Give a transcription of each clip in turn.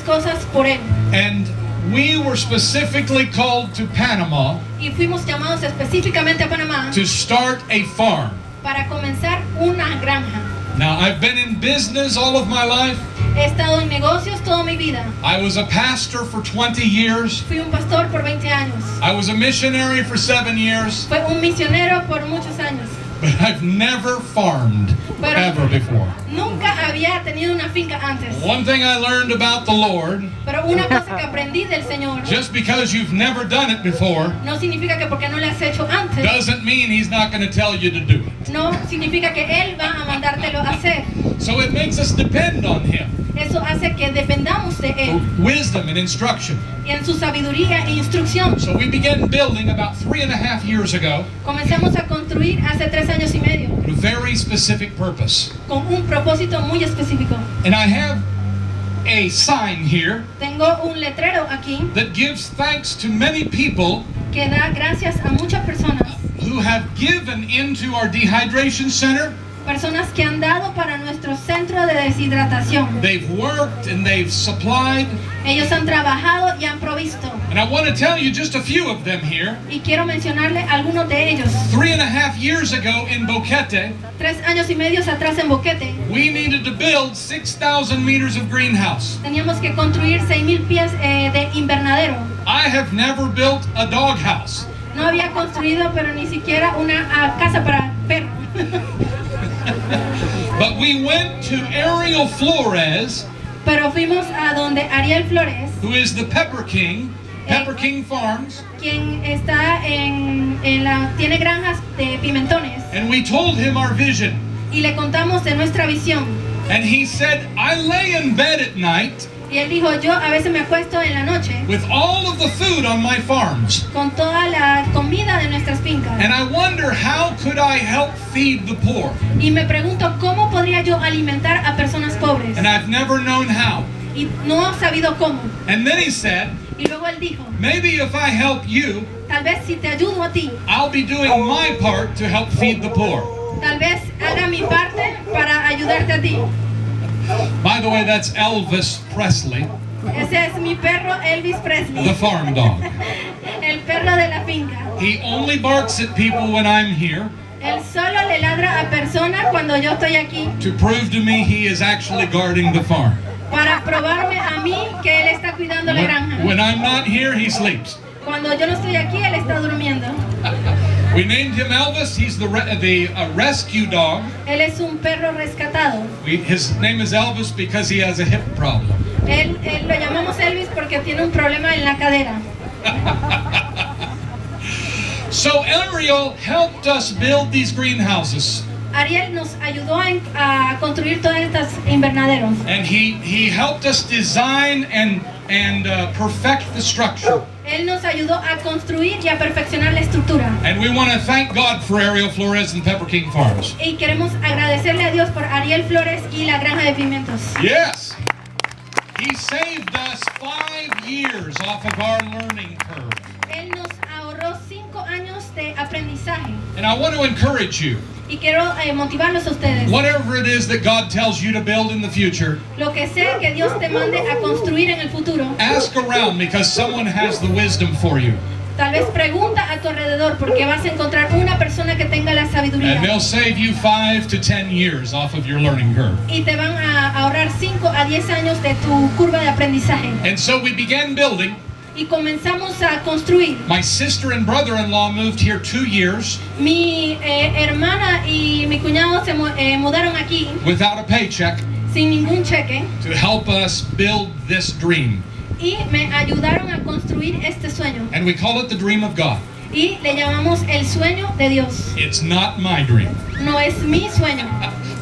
grandes cosas por él. And we were specifically called to Panama Y fuimos llamados específicamente a Panamá to start a farm. para comenzar una granja. Now, I've been in business all of my life. He estado en negocios toda mi vida. I was a pastor for 20 years. Fui un pastor por 20 años. I was a missionary for 7 years. Fui un misionero por muchos años. But I've never farmed ever before. Nunca había tenido una finca antes. One thing I learned about the Lord, Pero una cosa que aprendí del Señor, just because you've never done it before, no significa que porque no lo has hecho antes, doesn't mean He's not going to tell you to do it. no significa que Él va a mandártelo a hacer. So it makes us depend on Him Eso hace que dependamos de for Él wisdom and instruction. y en su sabiduría e instrucción. So we began building about 3.5 years ago Comenzamos a construir hace 3 años y medio with a very specific purpose. con un propósito muy específico. And I have a sign here Tengo un letrero aquí that gives thanks to many people que da gracias a muchas personas. who have given into our dehydration center. Personas que han dado para nuestro centro de deshidratación. They've worked and they've supplied. Ellos han trabajado y han provisto. And I want to tell you just a few of them here. Y quiero mencionarle algunos de ellos. 3.5 years ago in Boquete, 3 años y medio atrás en Boquete, we needed to build 6,000 meters of greenhouse. teníamos que construir 6,000 pies de invernadero. I have never built a doghouse. No había construido, pero ni siquiera una casa para perros. But we went to Ariel Flores, Pero fuimos a donde Ariel Flores, who is the Pepper King Farms, quien está tiene granjas de pimentones, and we told him our vision. y le contamos de nuestra visión. And he said, I lay in bed at night Y él dijo, yo a veces me acuesto en la noche with all of the food on my farms, con toda la comida de nuestras fincas. and I wonder how could I help feed the poor? Y me pregunto cómo podría yo alimentar a personas pobres. And I've never known how. Y no he sabido cómo. And then he said, Y luego él dijo, maybe if I help you, tal vez si te ayudo a ti, I'll be doing my part to help feed the poor. tal vez haga mi parte para ayudarte a ti. By the way, that's Elvis Presley, Ese es mi perro Elvis Presley, the farm dog. el perro de la finca. He only barks at people when I'm here Él solo le ladra a personas cuando yo estoy aquí to prove to me he is actually guarding the farm. para probarme a mí que él está cuidando la granja. When I'm not here, he sleeps. Cuando yo no estoy aquí, él está durmiendo. We named him Elvis. He's the rescue dog. Él es un perro rescatado. His name is Elvis because he has a hip problem. Él lo llamamos Elvis porque tiene un problema en la cadera. So Ariel helped us build these greenhouses. Ariel nos ayudó a construir todas estas invernaderos. And he helped us design and perfect the structure. Él nos ayudó a construir y a perfeccionar la estructura. And we want to thank God for Ariel Flores and Pepper King Farms. Y queremos agradecerle a Dios por Ariel Flores y la granja de pimientos. Yes. He saved us 5 years off of our learning curve. Él nos ahorró 5 años de aprendizaje. And I want to encourage you. Y quiero motivarlos a ustedes. Whatever it is that God tells you to build in the future, Lo que sea que Dios te mande a construir en el futuro, ask around because someone has the wisdom for you. tal vez pregunta a tu alrededor porque vas a encontrar una persona que tenga la And sabiduría. they'll save you 5 to 10 years off of your learning curve. Y te van a ahorrar 5 a 10 años de tu curva de aprendizaje. And so we began building. Y comenzamos a construir. My sister and brother-in-law moved here 2 years Mi hermana y mi cuñado se mudaron aquí without a paycheck sin ningún cheque to help us build this dream. y me ayudaron a construir este sueño. And we call it the dream of God. Y le llamamos el sueño de Dios. It's not my dream. No es mi sueño.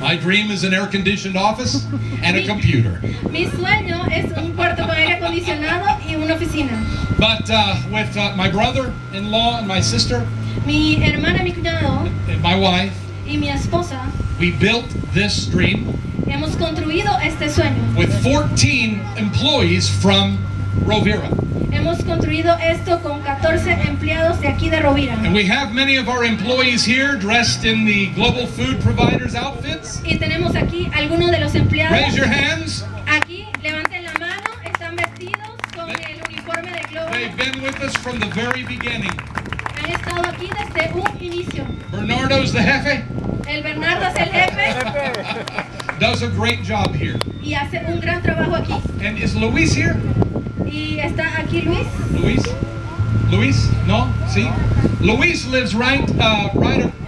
My dream is an air-conditioned office and a computer. Mi sueño es un cuarto con aire acondicionado y una oficina. But with my brother-in-law and my sister Mi hermana, mi cuñado and my wife, y mi esposa we built this dream hemos construido este sueño. with 14 employees from Rovira. Hemos construido esto con 14 empleados de aquí de Rovira. And we have many of our employees here dressed in the Global Food Providers outfits. Y tenemos aquí algunos de los empleados. Raise your hands. Aquí, levanten la mano, están They've been with us from the very beginning. Han estado aquí desde un inicio. Bernardo's the jefe. El Bernardo es el jefe Does a great job here. y hace un gran trabajo aquí. And is Luis here? Y está aquí Luis. Luis? No? See? Luis lives right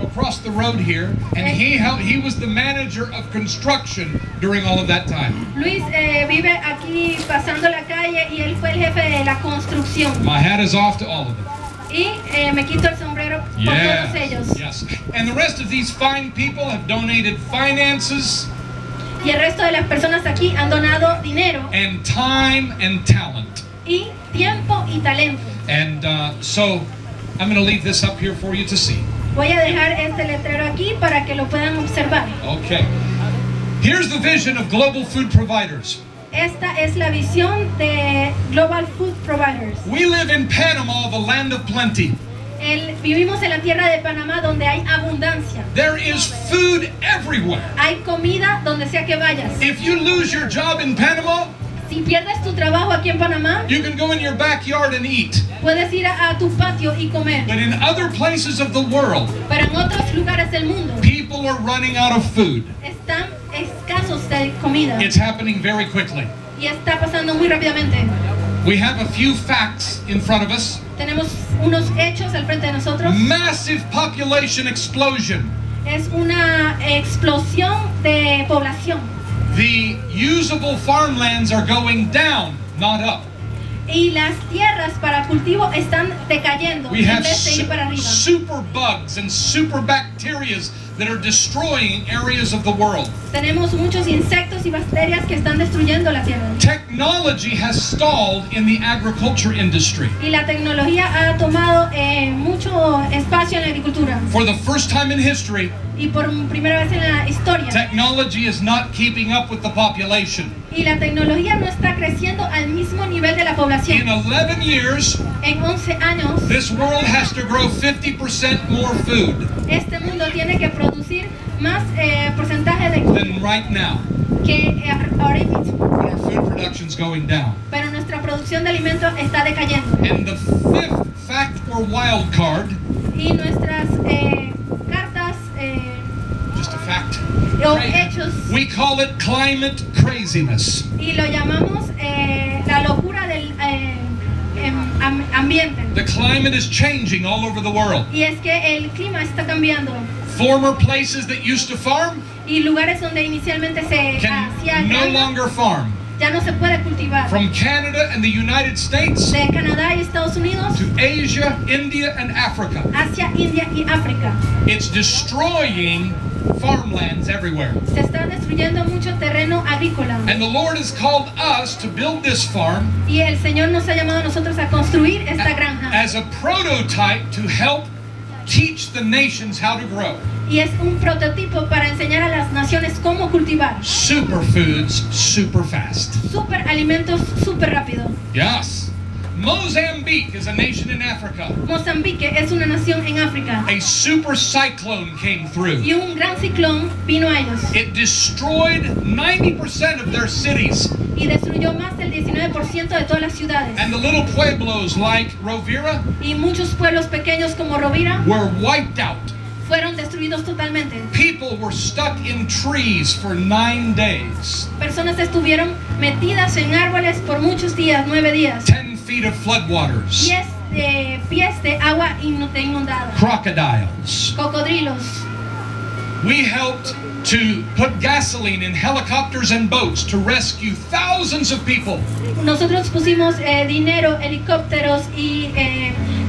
across the road here, and he was the manager of construction during all of that time. Luis vive aquí pasando la calle y él fue el jefe de la construcción. My hat is off to all of them. Y me quito el sombrero por todos ellos. Yes. And the rest of these fine people have donated finances. Y el resto de las personas aquí han donado dinero And time and talent. y tiempo y talento. And so I'm going to leave this up here for you to see. Voy a dejar este letrero aquí para que lo puedan observar. Okay. Here's the vision of global food providers. Esta es la visión de Global Food Providers. We live in Panama, the land of plenty. Vivimos en la tierra de Panamá donde hay abundancia. There is food everywhere. Hay comida donde sea que vayas. If you lose your job in Panama, Si pierdes tu trabajo aquí en Panamá, you can go in your backyard and eat. puedes ir a tu patio y comer. But in other places of the world, Pero en otros lugares del mundo people are running out of food. están escasos de comida It's happening very quickly. y está pasando muy rápidamente. We have a few facts in front of us. Tenemos unos hechos al frente de nosotros. Massive population explosion. Es una explosión de población The usable farmlands are going down, not up. y las tierras para cultivo están decayendo We en have vez de ir para arriba. super bugs and super bacterias that are destroying areas of the world. Tenemos muchos insectos y bacterias que están destruyendo la tierra. Technology has stalled in the agriculture industry. Y la tecnología ha tomado mucho espacio en la agricultura. For the first time in history, Y por primera vez en la historia. technology is not keeping up with the population. Y la tecnología no está creciendo al mismo nivel de la In población. 11 years, En 11 años, this world has to grow 50% more food este mundo tiene que producir más porcentaje de comida than right now. que ahora mismo. But our food production's going down. Pero nuestra producción de alimentos está decayendo. And the fifth fact or wild card, Y nuestras cartas just a fact, o hechos, we call it climate craziness. y lo llamamos la locura del ambiente. The climate is changing all over the world. Y es que el clima está cambiando. Former places that used to farm Y lugares donde inicialmente se can hacía no granja, longer farm. ya no se puede cultivar. From Canada and the United States De Canadá y Estados Unidos to Asia, India, and Africa. hacia India y África. It's destroying farmlands everywhere. Se está destruyendo mucho terreno agrícola. And the Lord has called us to build this farm Y el Señor nos ha llamado a nosotros a construir esta granja. as a prototype to help teach the nations how to grow. Y es un prototipo para enseñar a las naciones cómo cultivar. Superfoods super fast. Super alimentos super rápido. Yes. Mozambique is a nation in Africa. Mozambique es una nación en África. A super cyclone came through. Y un gran ciclón vino a ellos. It destroyed 90% of their cities. Y destruyó más del 19% de todas las ciudades. And the little pueblos like Rovira Y muchos pueblos pequeños como Rovira were wiped out. fueron destruidos totalmente. People were stuck in trees for 9 days. Personas estuvieron metidas en árboles por muchos días, 9 días. 10 feet of floodwaters. 10 pies de agua inundada. Crocodiles. Cocodrilos. We helped to put gasoline in helicopters and boats to rescue thousands of people. Nosotros pusimos dinero, helicópteros y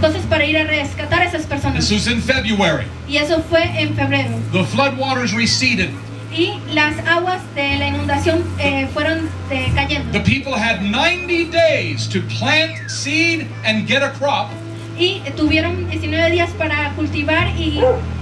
cosas para ir a rescatar a esas personas. This was in February. Y eso fue en febrero. The floodwaters receded. Y las aguas de la inundación fueron cayendo. The people had 90 days to plant, seed, and get a crop Y tuvieron 19 días para cultivar y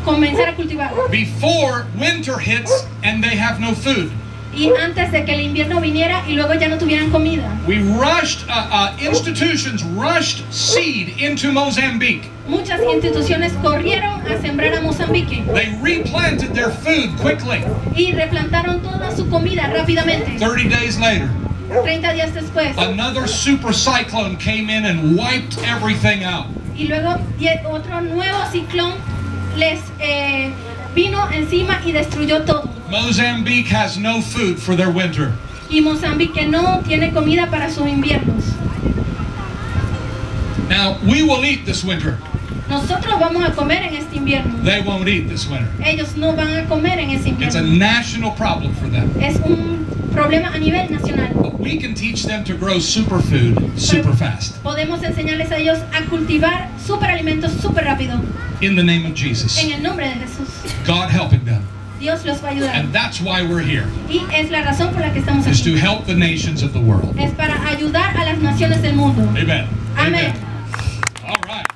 comenzar a cultivar. before winter hits and they have no food. Y antes de que el invierno viniera y luego ya no tuvieran comida. We rushed, institutions rushed seed into Mozambique. Muchas instituciones corrieron a sembrar a Mozambique They replanted their food quickly. y replantaron toda su comida rápidamente. 30 days later, 30 días después. Another super cyclone came in and wiped everything out. Y luego otro nuevo ciclón les vino encima y destruyó todo. Mozambique has no food for their winter. Y Mozambique no tiene comida para sus inviernos. Now, we will eat this winter. Nosotros vamos a comer en este invierno. They won't eat this winter. Ellos no van a comer en ese It's a invierno. national problem for them. Es un problema a nivel nacional. But we can teach them to grow superfood super fast. Podemos enseñarles a ellos a cultivar superalimentos súper rápido. In the name of Jesus. En el nombre de Jesús. God helping them. Dios los va a ayudar. And that's why we're here. Y es la razón por la que estamos Is to aquí. help the nations of the world. Es para ayudar a las naciones del mundo. Amen. Amén.